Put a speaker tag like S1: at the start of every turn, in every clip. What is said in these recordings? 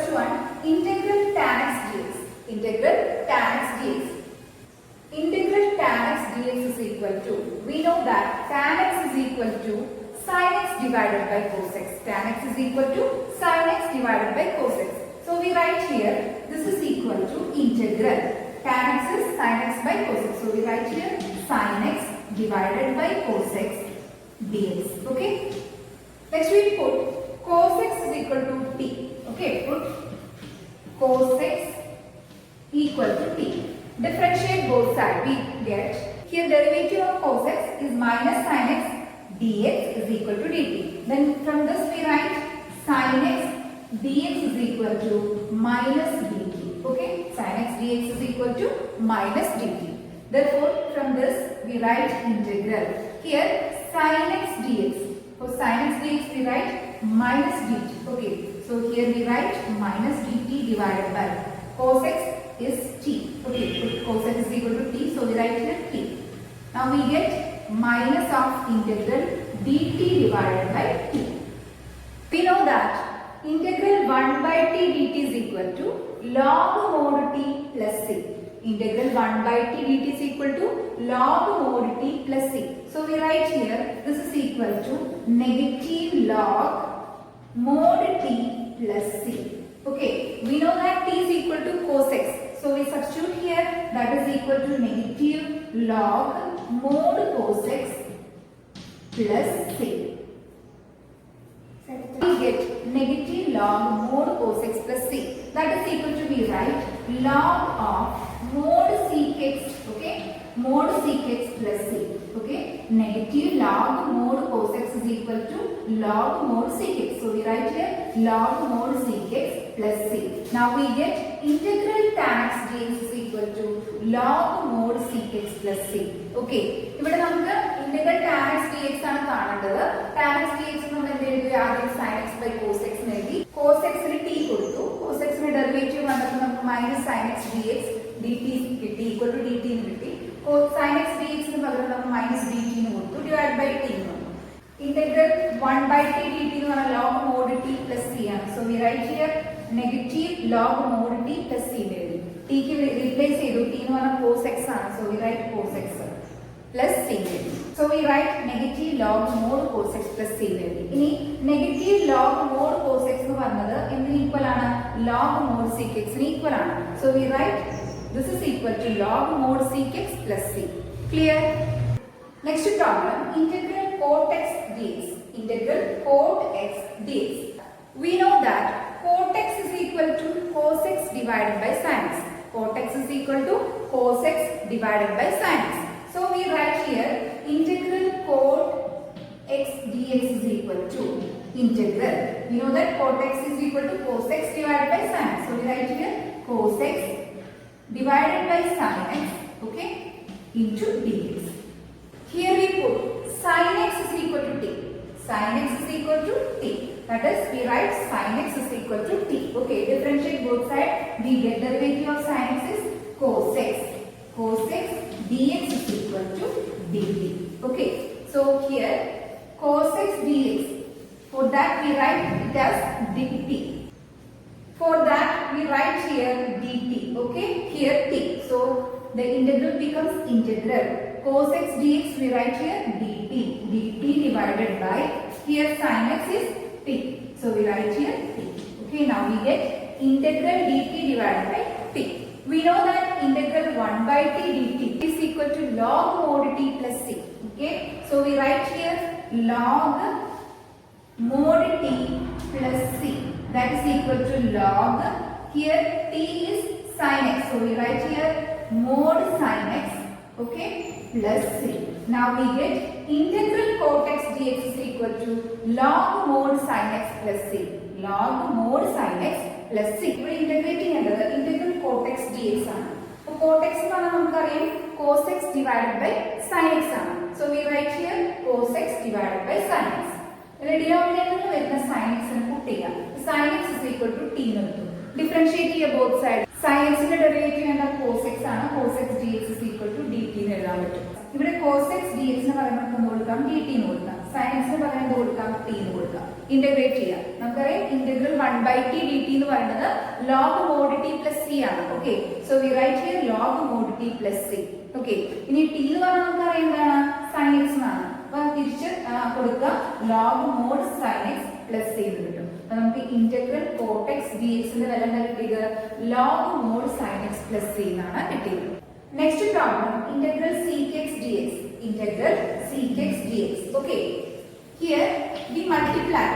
S1: first one, integral tan x dx. Integral tan x dx. Integral tan x dx is equal to, we know that tan x is equal to sin x divided by cos x. Tan x is equal to sin x divided by cos x. So we write here, this is equal to integral. Tan x is sin x by cos x. So we write here sin x divided by cos x dx. Okay. Next we put cos x is equal to t. Okay. Put cos x equal to t. Differentiate both sides. We get here derivative of cos x is minus sin x dx is equal to dt. Then from this we write sin x dx is equal to minus dt. Okay, sin x dx is equal to minus dt. Therefore, from this we write integral. Here sin x dx. For sin x dx we write minus dt. Okay, so here we write minus dt divided by cos x is t. Okay, cos x is equal to t. So we write here t. Now we get minus of integral dt divided by t. We know that integral 1 by t dt is equal to log mod t plus c. Integral 1 by t dt is equal to log mod t plus c. So we write here this is equal to negative log mod t plus c. Okay, we know that t is equal to cos x. So we substitute here, that is equal to negative log mod cos x plus c. We get negative log mod cos x plus c. That is equal to, we write log of mod sec x. Okay, mod sec x plus c. Okay, negative log mod cos x is equal to log mod sec x. So we write here log mod sec x plus c. Now we get integral tan x dx is equal to log mod sec x plus c. Okay, ഇവിടെ നമുക്ക് integral tan x dx ആണ് കാണേണ്ടത്. tan x dx നമ്മൾ എന്ത് എഴുതി? ആദ്യം sin x by cos x എഴുതി. cos x ന് t കൊടുത്തു. cos x ന്റെ ഡെറിവേറ്റീവ് വന്നപ്പോൾ നമുക്ക് minus sin x dx dt കിട്ടി, equal to dt എന്ന് കിട്ടി. sin x dx ന് പകരം നമുക്ക് minus dt എന്ന് കൊടുത്തു, divided by t എന്ന് വന്നു. Integral 1 by t dt എന്ന് പറഞ്ഞാൽ log mod t plus c ആണ്. So we write here negative log mod t plus c എന്ന് എഴുതി. t ക്ക് replace ചെയ്തു, t എന്ന് പറഞ്ഞാൽ cos x ആണ്. So we write cos x plus c എന്ന് എഴുതി. So we write negative log mod cos x plus c എന്ന് എഴുതി. ഇനി negative log mod cos x എന്ന് പറഞ്ഞത് എന്തിന് ഈക്വൽ ആണ്? log mod sec x ന് ഈക്വൽ ആണ്. So we write this is equal to log mod sec x plus c. Clear? Next problem, integral cot x dx. Integral cot x dx. We know that cot x is equal to cos x divided by sin x. Cot x is equal to cos x divided by sin x. So we write here integral cot x dx is equal to integral. We know that cot x is equal to cos x divided by sin x. So we write here cos x divided by sin x, okay, into dx. Here we put sin x is equal to t. Sin x is equal to t. That is, we write sin x is equal to t. Okay, differentiate both sides. We get derivative of sin x is cos x. Cos x dx is equal to dt. Okay, so here cos x dx. For that we write it as dt. For that we write here dt. Okay, here t. So the integral becomes integral. Cos x dx we write here dt. dt divided by here sin x is t. So we write here t. Okay, now we get integral dt divided by t. We know that integral 1 by t dt is equal to log mod t plus c. Okay, so we write here log mod t plus c. That is equal to log, here t is sin x. So we write here mod sin x, okay, plus c. Now we get integral cot x dx is equal to log mod sin x plus c. Log mod sin x plus c. ഇവിടെ integrate ചെയ്യേണ്ടത് integral cot x dx ആണ്. അപ്പോൾ cot x എന്ന് പറഞ്ഞാൽ നമുക്കറിയാം cos x divided by sin x ആണ്. So we write here cos x divided by sin x. ഇതിലെ ഡിനോമിനേറ്ററിൽ വരുന്ന sin x നെ പുട്ട് ചെയ്യാം. sin x is equal to t എന്ന് കിട്ടും. ഡിഫറൻഷിയേറ്റ് ചെയ്യുക both sides. sin x ന്റെ ഡെറിവേറ്റീവ് എന്താ? cos x ആണ്. cos x dx is equal to dt എന്ന് എഴുതാൻ പറ്റും. ഇവിടെ cos x dx ന് പകരം നമുക്ക് കൊടുക്കാം dt എന്ന് കൊടുക്കാം. sin x ന് പകരം കൊടുക്കാം t എന്ന് കൊടുക്കാം. ഇന്റഗ്രേറ്റ് ചെയ്യാം. നമുക്കറിയാം ഇന്റഗ്രൽ 1/t dt എന്ന് പറയുന്നത് log mod t plus c ആണ്. Okay, so we write here log mod t plus c. Okay, ഇനി t എന്ന് പറഞ്ഞാൽ നമുക്കറിയാം എന്താണ്, sin x എന്നാണ്. അപ്പൊ തിരിച്ച് കൊടുക്കുക log mod sin x plus c എന്ന് കിട്ടും. അപ്പൊ നമുക്ക് ഇന്റഗ്രൽ cot x dx ന്റെ വില എന്താ കിട്ടിയത്, log mod sin x plus c എന്നാണ് കിട്ടിയത്. Next problem integral sec x dx. Integral sec x dx. Okay. Here we multiply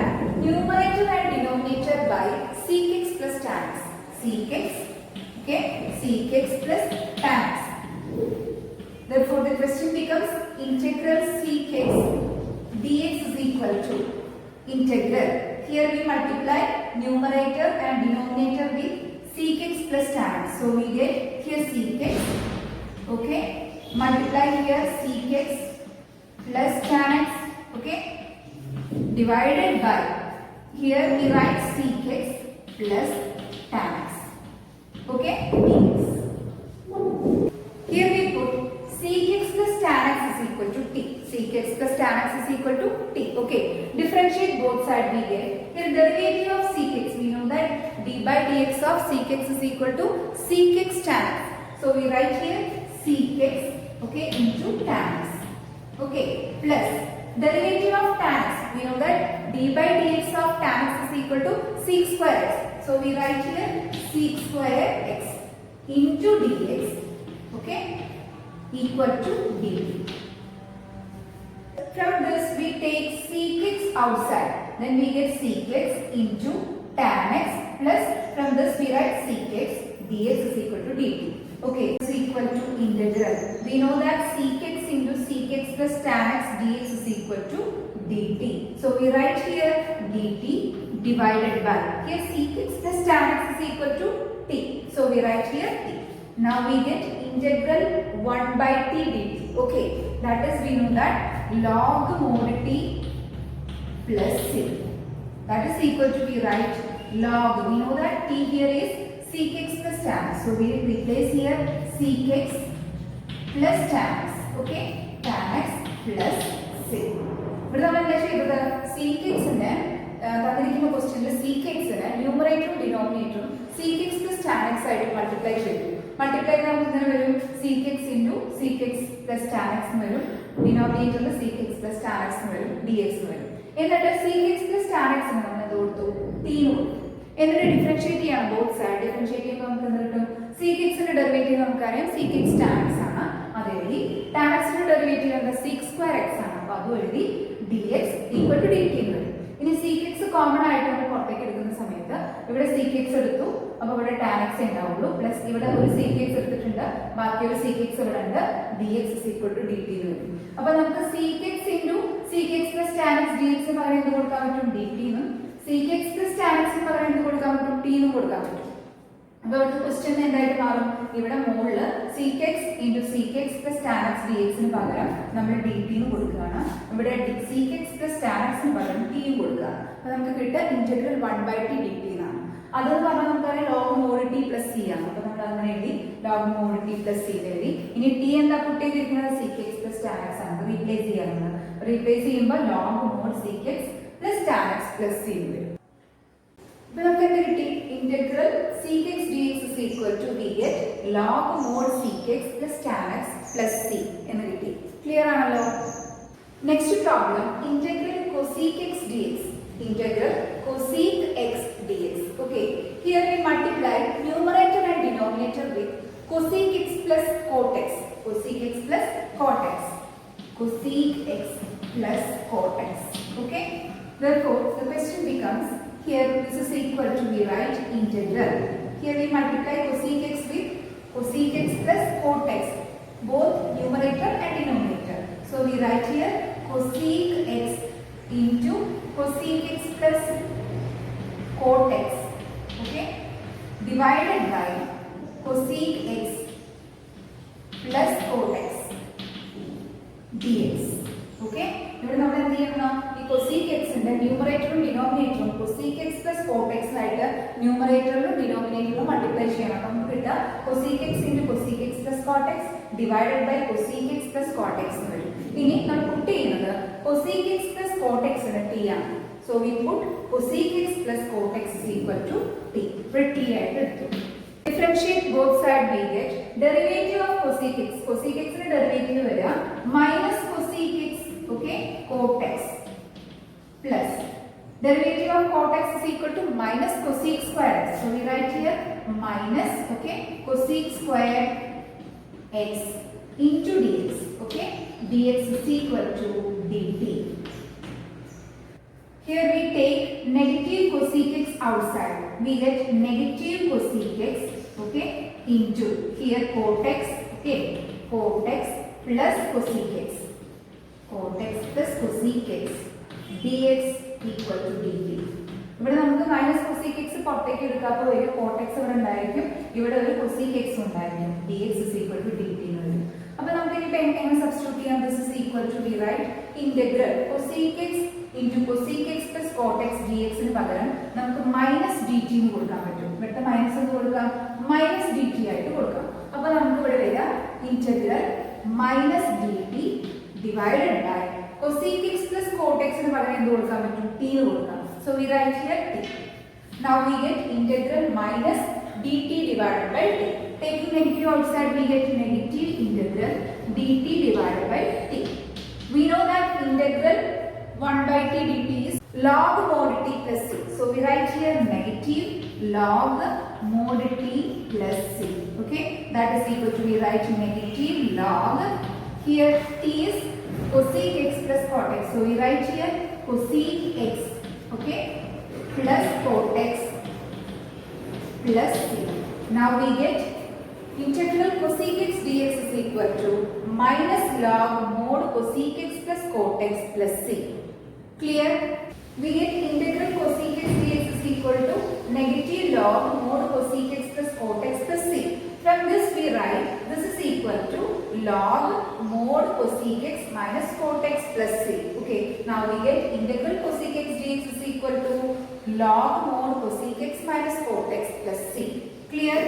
S1: numerator and denominator by sec x plus tan x. Sec x, okay, sec x plus tan x. Therefore, the question becomes integral sec x dx is equal to integral. Here we multiply numerator and denominator with sec x plus tan x. So we get here sec x. Okay. Multiply here sec x plus tan x, okay, divided by, here we write sec x plus tan x, okay, dx. Here we put sec x plus tan x is equal to t. Sec x plus tan x is equal to t. Okay, differentiate both sides we get. Here derivative of sec x, we know that d by dx of sec x is equal to sec x tan x. So we write here sec x, okay, into tan x, okay, plus derivative of tan x, we know that d by dx of tan x is equal to sec square x. So we write here sec square x into dx, okay, equal to dt. From this we take sec x outside, then we get sec x into tan x, plus from this we write sec x dx is equal to dt. Okay, is equal to integral. We know that sec x into sec x plus tan x dx is equal to dt. So we write here dt divided by, here sec x plus tan x is equal to t. So we write here t. Now we get integral 1/t dt. Okay, that is we know that log mod t plus c. That is equal to, we write log, we know that t here is sec x plus tan x. So we replace here sec x plus tan x. Okay, tan x plus c. ഇവിടെ നമ്മൾ എന്താ ചെയ്തത്, sec x നെ തന്നിരിക്കുന്ന ക്വസ്റ്റ്യനിൽ sec x നെ ന്യൂമറേറ്ററും ഡിനോമിനേറ്ററും sec x plus tan x ആയിട്ട് multiply ചെയ്തു. മൾട്ടിപ്ലൈ നമുക്ക് ഇങ്ങനെ വരും sec x into sec x plus tan x എന്ന് വരും, ഡിനോമിനേറ്ററിൽ sec x plus tan x എന്ന് വരും, dx എന്ന് വരും. എന്നിട്ട് sec x plus tan x എന്ന് നമ്മൾ എന്ത് കൊടുത്തു, t എന്ന് കൊടുത്തു. എന്നിട്ട് ഡിഫറൻഷിയേറ്റ് ചെയ്യണം ബോത്ത് സൈഡ്. ഡിഫറൻഷിയേറ്റ് ചെയ്യുമ്പോൾ നമുക്ക് എന്ത് കിട്ടും, sec x ന്റെ ഡെറിവേറ്റീവ് നമുക്കറിയാം sec x tan x ആണ്, അത് എഴുതി. tan x ന്റെ ഡെറിവേറ്റീവ് എന്താ, sec square x ആണ്, അപ്പോൾ അതും എഴുതി. dx equal to dt എന്ന് വരും. ഇനി sec x കോമൺ ആയിട്ട് നമ്മൾ പുറത്തേക്ക് എടുക്കുന്ന സമയത്ത് ഇവിടെ sec x എടുത്തു, അപ്പോൾ ഇവിടെ tan x ഉണ്ടാവുള്ളൂ, പ്ലസ് ഇവിടെ ഒരു sec x എടുത്തിട്ടുണ്ട്, ബാക്കി ഒരു sec x ഇവിടെ ഉണ്ട്, dx is equal to dt എന്ന് വരും. അപ്പോൾ നമുക്ക് sec x into sec x plus tan x dx എന്ന് പറയുന്നത് എന്ത് കൊടുക്കാൻ പറ്റും, dt എന്നും sec x plus tan x എന്ന് പറയുന്നത് എന്ത് കൊടുക്കാൻ പറ്റും, t എന്നും കൊടുക്കാൻ പറ്റും. അപ്പോൾ ഇവിടുത്തെ ക്വസ്റ്റ്യൻ എന്തായിട്ട് മാറും, ഇവിടെ മുകളിൽ sec x into sec x plus tan x dx ന് പകരം നമ്മൾ dt എന്ന് കൊടുക്കുകയാണ്, ഇവിടെ sec x plus tan x ന് പകരം t കൊടുക്കുക. അപ്പോൾ നമുക്ക് കിട്ടുക ഇന്റഗ്രൽ 1/t dt എന്നാണ്. അതെന്ന് പറഞ്ഞാൽ നമുക്കറിയാം log mod t plus c ആണ്, അപ്പോൾ നമ്മൾ അങ്ങനെ എഴുതി log mod t plus c എഴുതി. ഇനി t എന്താ പുട്ട് ചെയ്തിരിക്കുന്നത്, sec x plus tan x ആണ്, റീപ്ലേസ് ചെയ്യാറുണ്ട്. റീപ്ലേസ് ചെയ്യുമ്പോൾ log mod sec x plus tan x plus c എന്ന് വരും. ഇപ്പോൾ നമുക്ക് എന്ത് കിട്ടി, integral sec x dx is equal to we get log mod sec x plus tan x plus c എന്ന് കിട്ടി. ക്ലിയർ ആണല്ലോ. Next problem integral cosec x dx. Integral cosec x dx. Okay, here we multiply numerator and denominator with cosec x plus cot x. Cosec x plus cot x. Cosec x plus cot x. Okay, therefore the question becomes, here this is equal to, we write integral. Here we multiply cosec x with cosec x plus cot x, both numerator and denominator. So we write here cosec x into cosec x plus cot x, okay, divided by cosec x plus cot x dx. Okay, ഇവിടെ നമ്മൾ എന്ത് ചെയ്യണം, ഈ cosec x ന്റെ ന്യൂമറേറ്ററും ഡിനോമിനേറ്ററും cosec x plus cot x ആയിട്ട് ന്യൂമറേറ്ററിലും ഡിനോമിനേറ്ററിലും multiply ചെയ്യണം. അപ്പോൾ നമുക്ക് കിട്ടുക cosec x into cosec x plus cot x divided by cosec x plus cot x എന്ന് വരും. ഇനി നമ്മൾ പുട്ട് ചെയ്യുന്നത് cosec x plus cot x ന് t ആണ്. So we put cosec x plus cot x is equal to t. Pretty differentiate both sides, we get derivative of cosec x. Cosec x is derivative vara minus cosec x, okay, cot x plus derivative of cot x is equal to minus cosec square x. So we write here minus, okay, cosec square x into dx, okay, dx is equal to dt. Here we take negative cosec x outside. We get negative cosec x, okay, into here cot x, okay, cot x plus cosec x. Cot x plus cosec x dx equal to dt. ഇവിടെ നമുക്ക് minus cosec X പുറത്തേക്ക് എടുക്കാപ്പോൾ ഒരു coat X ഇവിടെ ഉണ്ടായിരിക്കും, ഇവിടെ ഒരു cosec X ഉണ്ടായിരിക്കും, dx is equal to dt എന്ന് വരും. അപ്പോൾ നമുക്ക് ഇനി എങ്ങനെ സബ്സ്റ്റിറ്റ്യൂട്ട് ചെയ്യാം? this is equal to we write integral cosec x into cosec x plus cot x dx ന് പകരം നമുക്ക് മൈനസ് dt എന്ന് കൊടുക്കാൻ പറ്റും. ഇവിടുത്തെ മൈനസ് എന്ന് കൊടുക്കാം, മൈനസ് dt ആയിട്ട് കൊടുക്കാം. അപ്പോൾ നമുക്ക് ഇവിടെ വരിക integral minus dt divided by cosec x plus cot x ന് പകരം എന്ത് കൊടുക്കാൻ പറ്റും? t എന്ന് കൊടുക്കാം. So we write here t. Now we get integral minus dt divided by t. Taking negative outside, we get negative integral dt divided by t. We know that integral 1 by t dt is log mod t plus c. So we write here negative log mod t plus c. Okay, that is equal to, we write negative log, here t is cosec x plus cot x. So we write here cosec x, okay, plus cot x plus c. Now we get integral cosec x dx is equal to minus log mod cosec x plus cot x plus c. Clear? We get integral cosec x dx is equal to negative log mod cosec x plus cot x plus c. From this we write this is equal to log mod cosec x minus cot x plus c. Okay, now we get integral cosec x dx is equal to log mod cosec x minus cot x plus c. Clear?